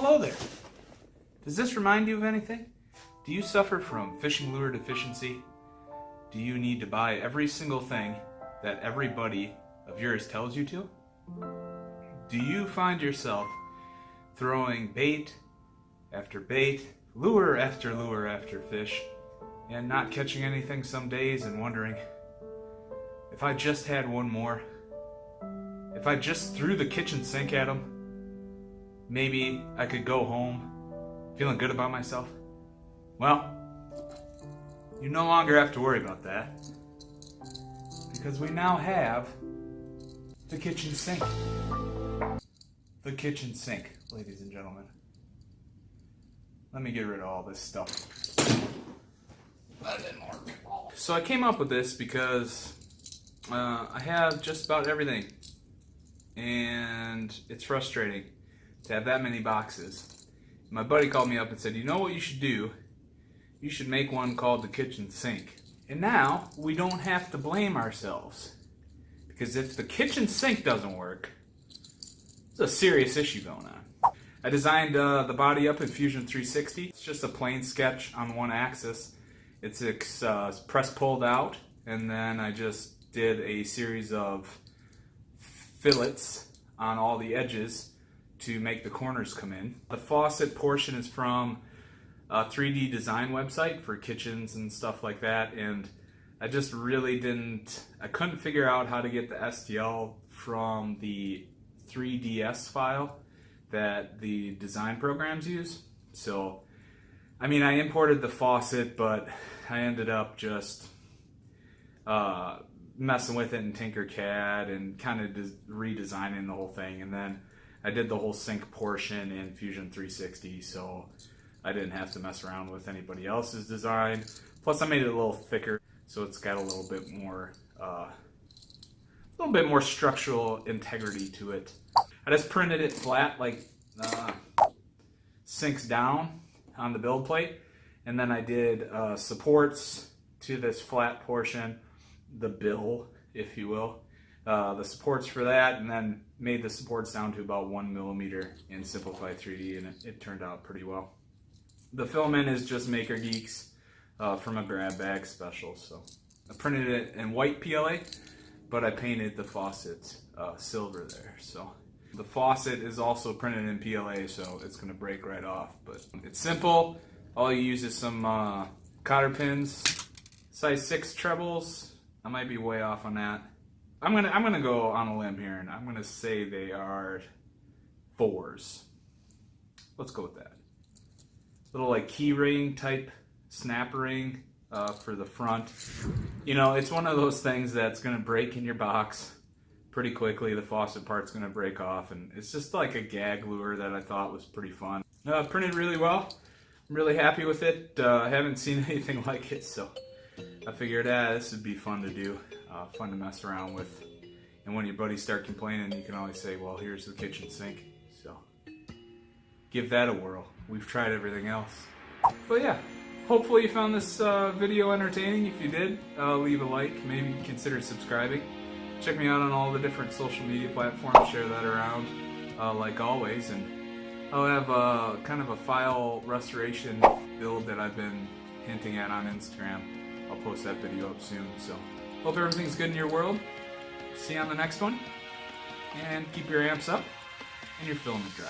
hello there. Does this remind you of anything? Do you suffer from fishing lure deficiency? Do you need to buy every single thing that every buddy of yours tells you to? Do you find yourself throwing bait after bait, lure after fish, and not catching anything some days and wondering, if I just had one more, if I just threw the kitchen sink at them, maybe I could go home feeling good about myself? Well, you no longer have to worry about that, because we now have the kitchen sink. The kitchen sink, ladies and gentlemen. Let me get rid of all this stuff. That didn't work. So I came up with this because I have just about everything, and it's frustrating to have that many boxes. My buddy called me up and said, you know what you should do? You should make one called the kitchen sink. And now we don't have to blame ourselves, because if the kitchen sink doesn't work, there's a serious issue going on. I designed the body up in Fusion 360. It's just a plain sketch on one axis. It's press pulled out, and then I just did a series of fillets on all the edges to make the corners come in. The faucet portion is from a 3D design website for kitchens and stuff like that, and I just really I couldn't figure out how to get the STL from the 3DS file that the design programs use. So, I mean, I imported the faucet, but I ended up just messing with it in TinkerCAD and kind of redesigning the whole thing. And then I did the whole sink portion in Fusion 360, so I didn't have to mess around with anybody else's design. Plus, I made it a little thicker, so it's got a little bit more structural integrity to it. I just printed it flat, like sinks down on the build plate, and then I did supports to this flat portion, the bill, if you will, the supports for that, and then made the supports down to about 1 millimeter in Simplified 3D, and it turned out pretty well. The filament is just Maker Geeks from a grab bag special, so I printed it in white PLA, but I painted the faucet silver there. So the faucet is also printed in PLA, so it's going to break right off. But it's simple. All you use is some cotter pins, size 6 trebles. I might be way off on that. I'm gonna go on a limb here, and I'm gonna say they are 4s. Let's go with that. Little like key ring type snap ring for the front. You know, it's one of those things that's gonna break in your box pretty quickly. The faucet part's gonna break off, and it's just like a gag lure that I thought was pretty fun. Printed really well. I'm really happy with it. I haven't seen anything like it, so I figured this would be fun to do, fun to mess around with. And when your buddies start complaining, you can always say, well, here's the kitchen sink. So give that a whirl. We've tried everything else. But yeah, hopefully you found this video entertaining. If you did, leave a like, maybe consider subscribing. Check me out on all the different social media platforms, share that around like always. And I'll have kind of a file restoration build that I've been hinting at on Instagram. I'll post that video up soon. So hope everything's good in your world. See you on the next one. And keep your amps up and your filament dry.